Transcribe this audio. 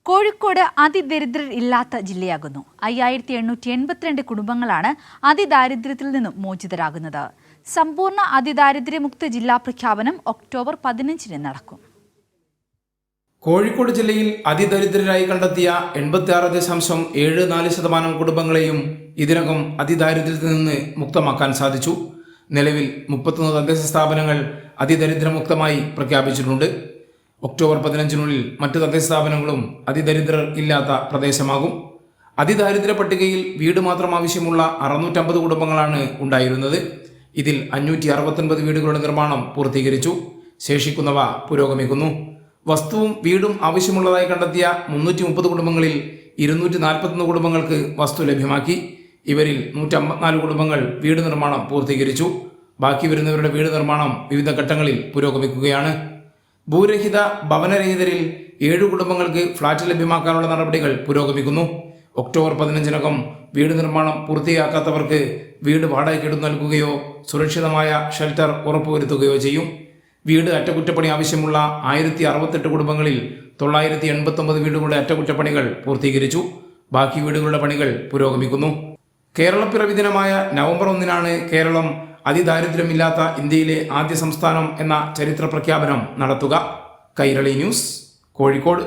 കോഴിക്കോട് അതിദരിദ്രർ ഇല്ലാത്ത ജില്ലയാകുന്നു. 5882 കുടുംബങ്ങളാണ് അതിദാരിദ്ര്യത്തിൽ നിന്നും മോചിതരാകുന്നത്. സമ്പൂർണ്ണ അതിദാരിദ്ര്യമുക്ത ജില്ലാ പ്രഖ്യാപനം ഒക്ടോബർ 15 നടക്കും. കോഴിക്കോട് ജില്ലയിൽ അതിദരിദ്രരായി കണ്ടെത്തിയ 86.74% കുടുംബങ്ങളെയും ഇതിനകം അതിദാരിദ്ര്യത്തിൽ നിന്ന് മുക്തമാക്കാൻ സാധിച്ചു. നിലവിൽ 31 തദ്ദേശ സ്ഥാപനങ്ങൾ അതിദരിദ്രമുക്തമായി പ്രഖ്യാപിച്ചിട്ടുണ്ട്. ഒക്ടോബർ 15 മറ്റ് തദ്ദേശ സ്ഥാപനങ്ങളും അതിദരിദ്രർ ഇല്ലാത്ത പ്രദേശമാകും. അതിദാരിദ്ര്യ പട്ടികയിൽ വീട് മാത്രം ആവശ്യമുള്ള 650 കുടുംബങ്ങളാണ് ഉണ്ടായിരുന്നത്. ഇതിൽ 569 വീടുകളുടെ നിർമ്മാണം പൂർത്തീകരിച്ചു. ശേഷിക്കുന്നവ പുരോഗമിക്കുന്നു. വസ്തുവും വീടും ആവശ്യമുള്ളതായി കണ്ടെത്തിയ 330 കുടുംബങ്ങളിൽ 241 കുടുംബങ്ങൾക്ക് വസ്തു ലഭ്യമാക്കി. ഇവരിൽ 154 കുടുംബങ്ങൾ വീട് നിർമ്മാണം പൂർത്തീകരിച്ചു. ബാക്കി വരുന്നവരുടെ വീട് നിർമ്മാണം വിവിധ ഘട്ടങ്ങളിൽ പുരോഗമിക്കുകയാണ്. ഭൂരഹിത ഭവനരഹിതരിൽ 7 കുടുംബങ്ങൾക്ക് ഫ്ളാറ്റ് ലഭ്യമാക്കാനുള്ള നടപടികൾ പുരോഗമിക്കുന്നു. ഒക്ടോബർ 15 വീട് നിർമ്മാണം പൂർത്തിയാക്കാത്തവർക്ക് വീട് വാടകയ്ക്ക് നൽകുകയോ സുരക്ഷിതമായ ഷെൽട്ടർ ഉറപ്പുവരുത്തുകയോ ചെയ്യും. വീട് അറ്റകുറ്റപ്പണി ആവശ്യമുള്ള 1068 കുടുംബങ്ങളിൽ 989 വീടുകളുടെ അറ്റകുറ്റപ്പണികൾ പൂർത്തീകരിച്ചു. ബാക്കി വീടുകളുടെ പണികൾ പുരോഗമിക്കുന്നു. കേരളപ്പിറവി ദിനമായ നവംബർ 1 കേരളം അതിദാരിദ്ര്യമില്ലാത്ത ഇന്ത്യയിലെ ആദ്യ സംസ്ഥാനം എന്ന ചരിത്ര പ്രഖ്യാപനം നടത്തുക. കൈരളി ന്യൂസ്, കോഴിക്കോട്.